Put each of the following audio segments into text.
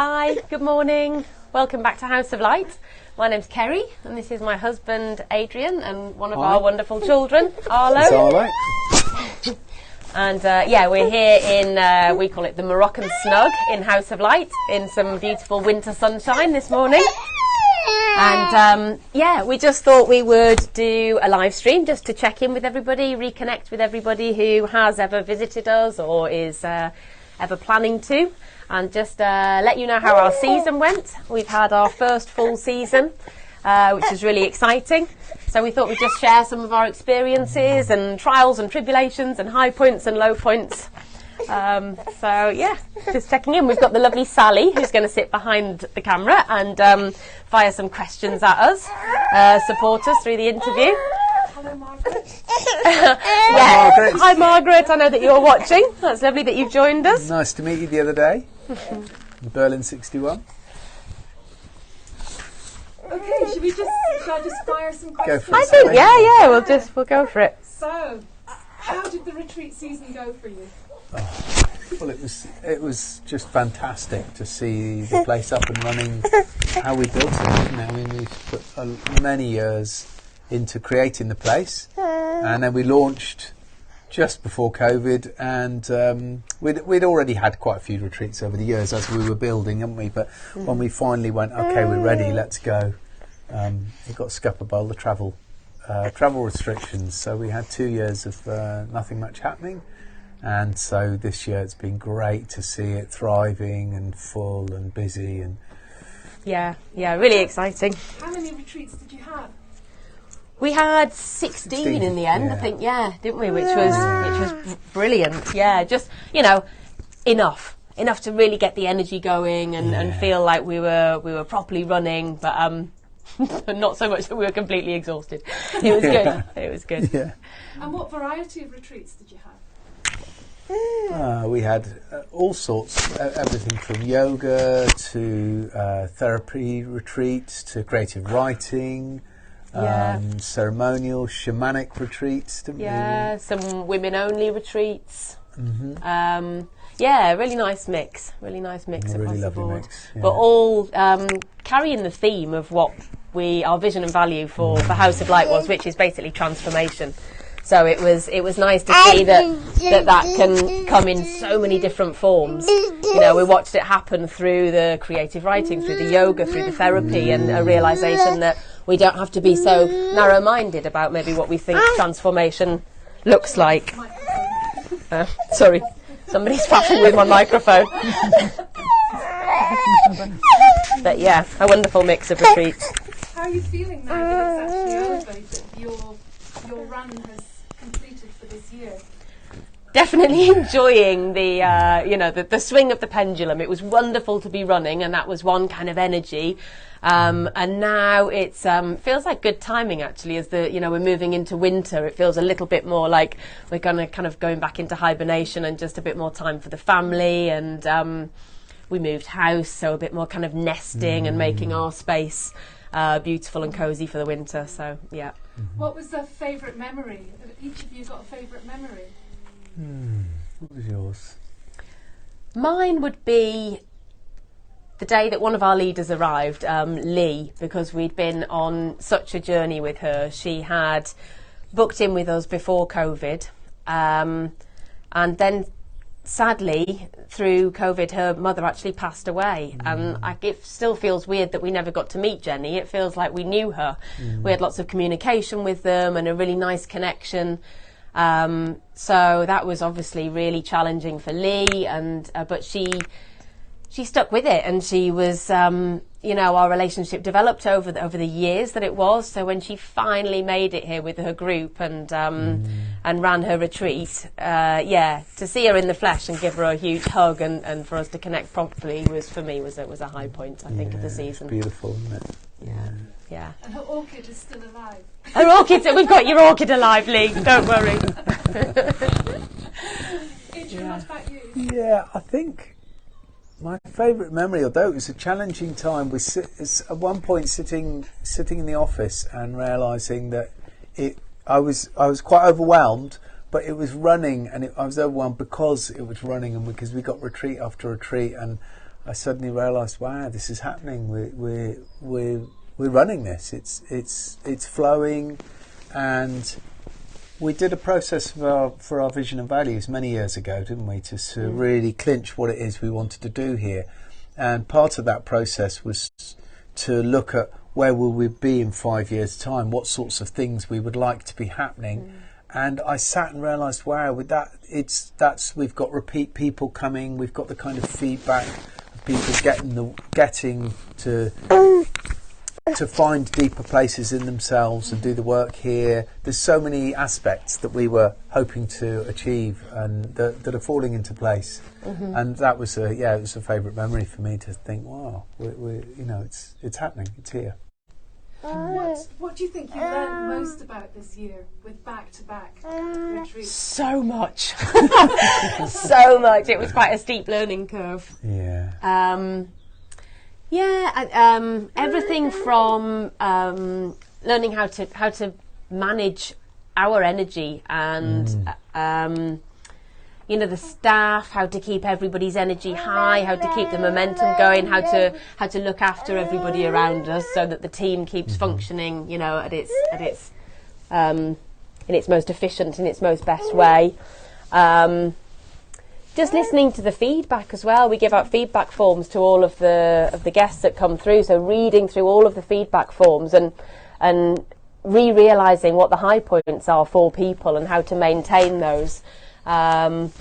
Hi, good morning. Welcome back to House of Light. My name's Ceri and this is my husband Adrian and one of our wonderful children, Arlo. It's Arlo. And we're here in, we call it the Moroccan Snug in House of Light in some beautiful winter sunshine this morning. And we just thought we would do a live stream just to check in with everybody, reconnect with everybody who has ever visited us or is ever planning to. And just let you know how our season went. We've had our first full season, which is really exciting. So we thought we'd just share some of our experiences and trials and tribulations and high points and low points. Just checking in. We've got the lovely Sally, who's going to sit behind the camera and fire some questions at us, support us through the interview. Hello, Margaret. Margaret. Hi, Margaret. I know that you're watching. That's lovely that you've joined us. Nice to meet you the other day. Berlin 61. Okay, should I just fire some questions? Go for it. I think, we'll go for it. So, how did the retreat season go for you? Well, it was just fantastic to see the place up and running. How we built it. I mean, we've put many years into creating the place, and then we launched just before COVID, and we'd already had quite a few retreats over the years as we were building, hadn't we? But when we finally went, okay, we're ready, let's go, it got scuppered by all the travel restrictions. So we had 2 years of nothing much happening, and so this year it's been great to see it thriving and full and busy. And really exciting. How many retreats did you have? We had 16 in the end, I think, didn't we? Which was brilliant. Yeah, just, enough to really get the energy going and feel like we were properly running, but not so much that we were completely exhausted. It was good. It was good. Yeah. And what variety of retreats did you have? We had all sorts, everything from yoga to therapy retreats to creative writing. Ceremonial, shamanic retreats, didn't we? Yeah, some women-only retreats. Mm-hmm. Really nice mix. Really nice mix across the board. Mix, yeah. But all carrying the theme of what our vision and value for House of Light was, which is basically transformation. So it was nice to see that can come in so many different forms. We watched it happen through the creative writing, through the yoga, through the therapy, and a realisation that we don't have to be so narrow-minded about maybe what we think transformation looks like. Sorry, somebody's faffing with my microphone. But yeah, a wonderful mix of retreats. How are you feeling now that it's actually over, that your run has completed for this year? Definitely enjoying the swing of the pendulum. It was wonderful to be running, and that was one kind of energy. And now it feels like good timing actually, as we're moving into winter. It feels a little bit more like we're going back into hibernation and just a bit more time for the family. And we moved house, so a bit more kind of nesting and making our space beautiful and cosy for the winter. So yeah. What was the favourite memory? Each of you got a favourite memory. What was yours? Mine would be the day that one of our leaders arrived, Lee, because we'd been on such a journey with her. She had booked in with us before COVID, and then sadly through COVID her mother actually passed away, and it still feels weird that we never got to meet Jenny. It feels like we knew her. We had lots of communication with them and a really nice connection. So that was obviously really challenging for Lee, and but she stuck with it, and she was, our relationship developed over the years that it was. So when she finally made it here with her group and ran her retreat, to see her in the flesh and give her a huge hug and for us to connect properly was a high point, I think, of the season. It's beautiful, isn't it? Yeah. And her orchid is still alive. Her orchid, we've got your orchid alive, Lee. Don't worry. Adrian, what about you? Yeah, I think my favourite memory, although it was a challenging time, was at one point sitting in the office and realising that I was quite overwhelmed, but it was running, and I was overwhelmed because it was running and because we got retreat after retreat, and I suddenly realised, wow, this is happening. We're running this. It's flowing, and we did a process for our vision and values many years ago, didn't we, to really clinch what it is we wanted to do here. And part of that process was to look at where will we be in 5 years' time, what sorts of things we would like to be happening. And I sat and realised, wow, with that, we've got repeat people coming, we've got the kind of feedback of people getting to find deeper places in themselves and do the work here. There's so many aspects that we were hoping to achieve and that are falling into place. And that was it was a favourite memory for me to think, wow, it's happening, it's here. What do you think you learned most about this year with back-to-back retreats? So much. So much. It was quite a steep learning curve. Yeah. Everything from learning how to manage our energy and the staff, how to keep everybody's energy high, how to keep the momentum going, how to look after everybody around us so that the team keeps functioning, at its in its most efficient, in its most best way. Just listening to the feedback as well. We give out feedback forms to all of the guests that come through. So reading through all of the feedback forms and realising what the high points are for people and how to maintain those. And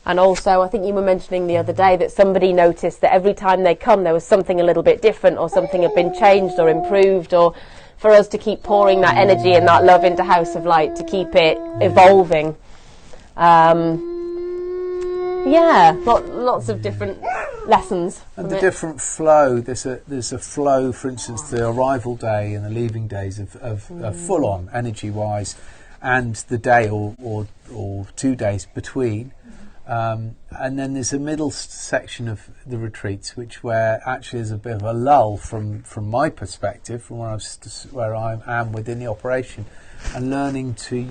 also, I think you were mentioning the other day that somebody noticed that every time they come, there was something a little bit different, or something had been changed or improved, or for us to keep pouring that energy and that love into House of Light to keep it evolving. Lots of different lessons. And the different flow. There's a flow, for instance, the arrival day and the leaving days of full on energy wise, and the day or 2 days between. And then there's a middle section of the retreats, where actually is a bit of a lull from my perspective, from where I am within the operation, and learning to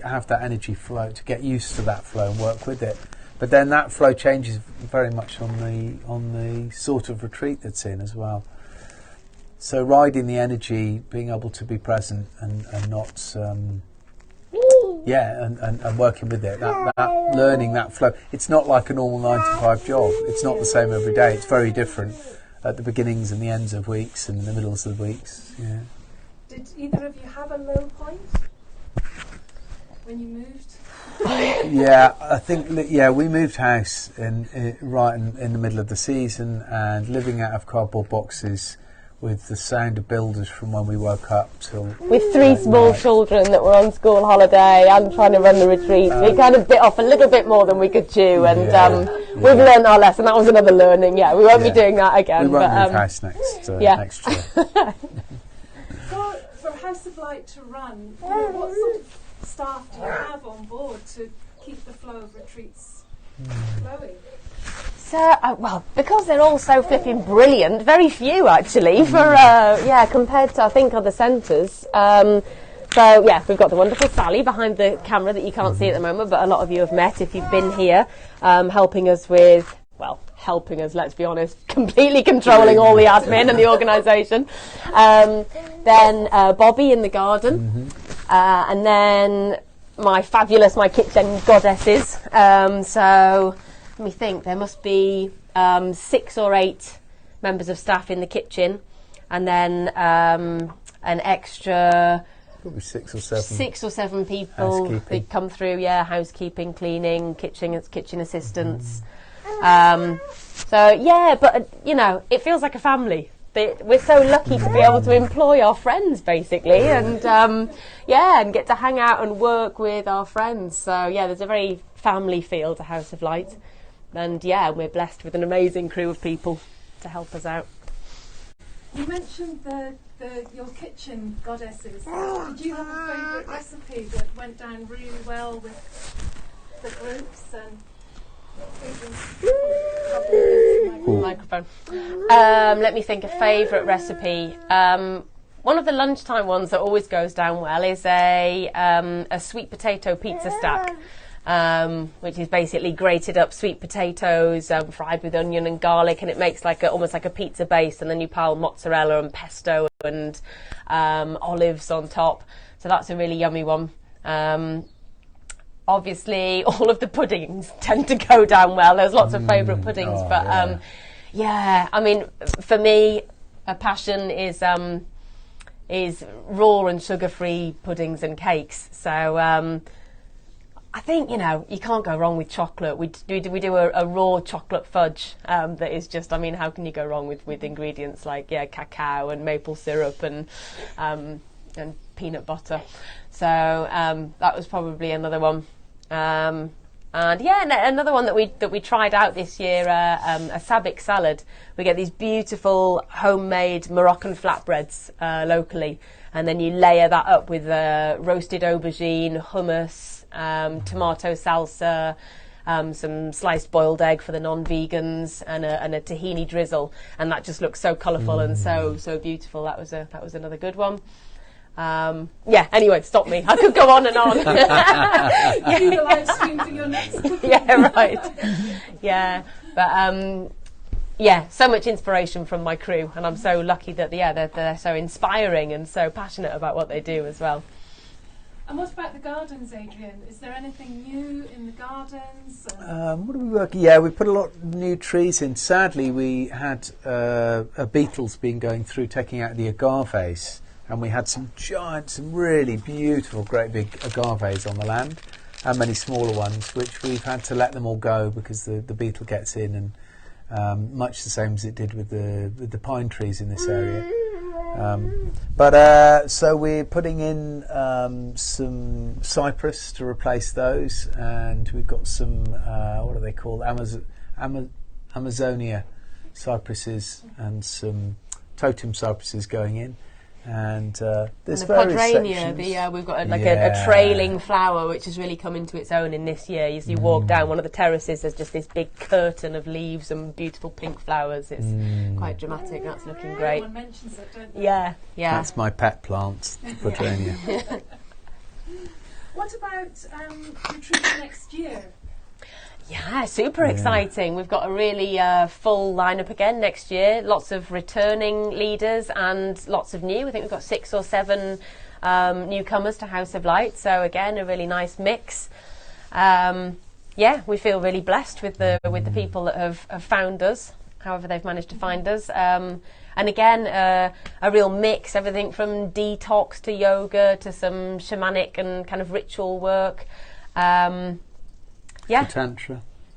have that energy flow, to get used to that flow and work with it. But then that flow changes very much on the sort of retreat that's in as well. So riding the energy, being able to be present and not and working with it, that learning that flow. It's not like a normal 9 to 5 job. It's not the same every day. It's very different at the beginnings and the ends of weeks and the middles of weeks. Yeah. Did either of you have a low point when you moved? I think we moved house right in the middle of the season, and living out of cardboard boxes with the sound of builders from when we woke up till... With 3 small children that were on school holiday and trying to run the retreat. We kind of bit off a little bit more than we could chew, and we've learned our lesson. That was another learning. We won't be doing that again. We won't move house next year. For House of Light to run, what sort of staff do you have on board to keep the flow of retreats flowing? So, because they're all so flipping brilliant, very few actually, compared to, I think, other centres. We've got the wonderful Sally behind the camera that you can't see at the moment, but a lot of you have met if you've been here, helping us, let's be honest, completely controlling all the admin and the organisation. Then Bobby in the garden, and then my kitchen goddesses. Let me think, there must be 6 or 8 members of staff in the kitchen, and then an extra... Probably 6 or 7. 6 or 7 people that come through, housekeeping, cleaning, kitchen assistants. It feels like a family. We're so lucky to be able to employ our friends, basically, and get to hang out and work with our friends. So, there's a very family feel to House of Light. And, we're blessed with an amazing crew of people to help us out. You mentioned your kitchen goddesses. Did you have a favourite recipe that went down really well with the groups and... Microphone. Let me think, a favourite recipe. One of the lunchtime ones that always goes down well is a sweet potato pizza stack. which is basically grated up sweet potatoes, fried with onion and garlic, and it makes like almost like a pizza base, and then you pile mozzarella and pesto and olives on top. So that's a really yummy one. Obviously, all of the puddings tend to go down well. There's lots of favourite puddings, but yeah, I mean, for me, a passion is raw and sugar-free puddings and cakes. So I think, you know, you can't go wrong with chocolate. We do a raw chocolate fudge that is just, I mean, how can you go wrong with ingredients like, cacao and maple syrup and peanut butter. So that was probably another one. And another one that we tried out this year, a sabich salad. We get these beautiful homemade Moroccan flatbreads locally, and then you layer that up with roasted aubergine, hummus, tomato salsa, some sliced boiled egg for the non-vegans, and a tahini drizzle, and that just looks so colourful and so beautiful. That was another good one. Anyway, stop me. I could go on and on. Do the live stream for your next cooking. Yeah, right. Yeah, but so much inspiration from my crew, and I'm so lucky that they're so inspiring and so passionate about what they do as well. And what about the gardens, Adrian? Is there anything new in the gardens? What are we working? Yeah, we put a lot of new trees in. Sadly, we had a beetle's been going through taking out the agaves. And we had some really beautiful, great big agaves on the land, and many smaller ones, which we've had to let them all go because the beetle gets in, and much the same as it did with the pine trees in this area. So we're putting in some cypress to replace those, and we've got some what are they called? Amazonia cypresses and some totem cypresses going in. And there's the various podrania, we've got a trailing flower which has really come into its own in this year. As you walk down one of the terraces, there's just this big curtain of leaves and beautiful pink flowers. It's quite dramatic. That's looking great. Everyone mentions it, don't they? Yeah. That's my pet plant, the podrania. What about retreat next year? Yeah, super exciting. We've got a really full lineup again next year. Lots of returning leaders and lots of new. I think we've got 6 or 7 newcomers to House of Light. So again, a really nice mix. We feel really blessed with the people that have found us, however they've managed to find us. And again, a real mix, everything from detox to yoga to some shamanic and kind of ritual work.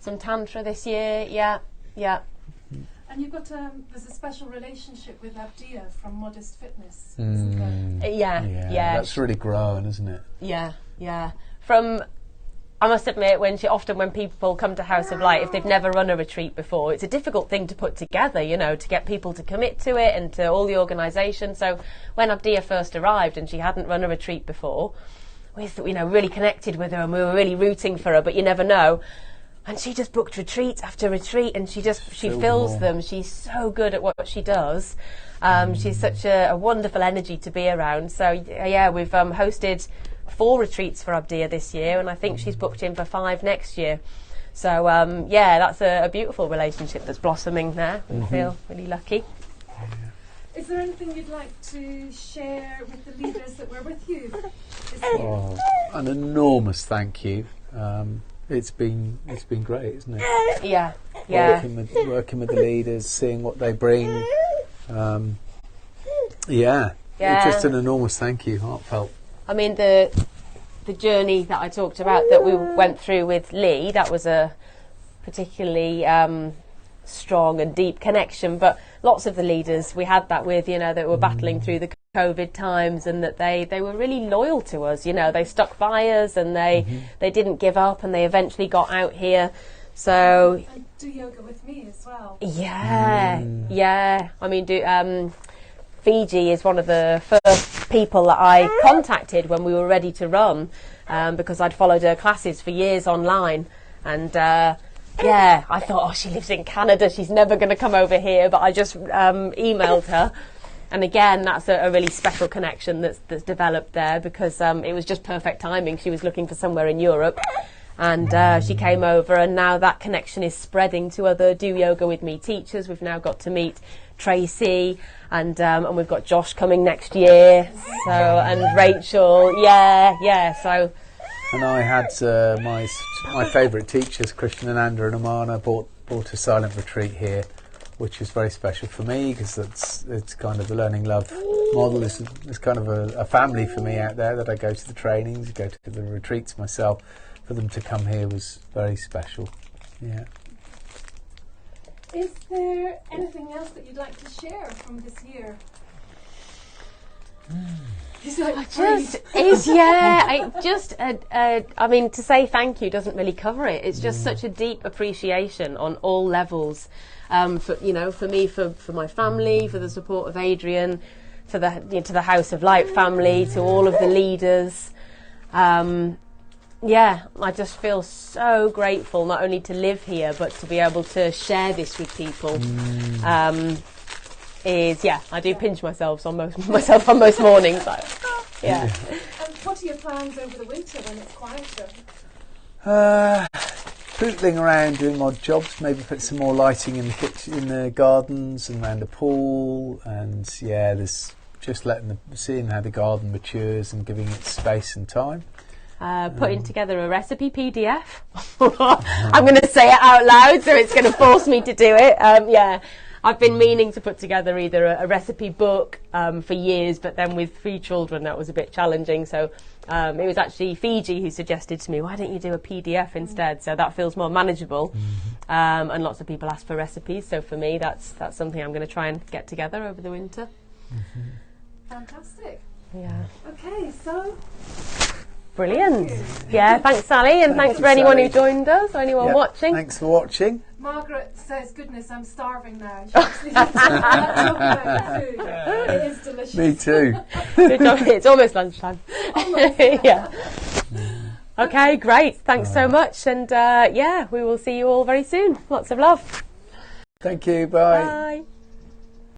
Some tantra this year, yeah. And you've got there's a special relationship with Abdia from Modest Fitness, isn't there? Yeah. That's really grown, isn't it? Yeah. I must admit, when people come to House of Light, if they've never run a retreat before, it's a difficult thing to put together, you know, to get people to commit to it and to all the organisation. So when Abdia first arrived and she hadn't run a retreat before, we, really connected with her and we were really rooting for her, but you never know. And she just booked retreat after retreat, and she fills them. She's so good at what she does. She's such a wonderful energy to be around. So we've hosted 4 retreats for Abdia this year, and I think she's booked in for 5 next year. So that's a beautiful relationship that's blossoming there. We feel really lucky. Is there anything you'd like to share with the leaders that were with you? An enormous thank you. It's been great, isn't it? Yeah. Working with the leaders, seeing what they bring. Just an enormous thank you, heartfelt. I mean, the journey that I talked about that we went through with Lee, that was a particularly strong and deep connection, but lots of the leaders we had that with, that were battling through the COVID times, and that they were really loyal to us, they stuck by us, and they didn't give up, and they eventually got out here. So and do yoga with me as well. Yeah. I mean, Fiji is one of the first people that I contacted when we were ready to run, because I'd followed her classes for years online, and I thought, she lives in Canada, she's never going to come over here, but I just emailed her. And again, that's a really special connection that's developed there, because it was just perfect timing. She was looking for somewhere in Europe, And she came over, and now that connection is spreading to other Do Yoga With Me teachers. We've now got to meet Tracy, and we've got Josh coming next year, so, and Rachel, so. And I had my favourite teachers, Christian and Andrew and Amana, bought a silent retreat here, which is very special for me because it's kind of the Learning Love model. It's kind of a family for me out there that I go to the trainings, go to the retreats myself. For them to come here was very special. Yeah. Is there anything else that you'd like to share from this year? He's like, I mean, to say thank you doesn't really cover it. It's just such a deep appreciation on all levels. For me, for my family, for the support of Adrian, to the House of Light family, to all of the leaders. I just feel so grateful not only to live here but to be able to share this with people. I do pinch myself on most mornings. And what are your plans over the winter when it's quieter? Pootling around doing odd jobs, maybe put some more lighting in the kitchen, in the gardens and around the pool, and there's just seeing how the garden matures and giving it space and time. Putting together a recipe PDF. I'm going to say it out loud, so it's going to force me to do it. I've been meaning to put together either a recipe book for years, but then with 3 children that was a bit challenging. So it was actually Fiji who suggested to me, why don't you do a PDF instead? So that feels more manageable. And lots of people ask for recipes. So for me, that's something I'm going to try and get together over the winter. Fantastic. Yeah. Okay, so... Brilliant. Thanks Sally, and thanks for anyone who joined us or anyone watching. Thanks for watching. Margaret says, goodness, I'm starving now. She talk about food. It is delicious. Me too. Good job. It's almost lunchtime. Okay, great. Thanks so much, and we will see you all very soon. Lots of love. Thank you. Bye. Bye.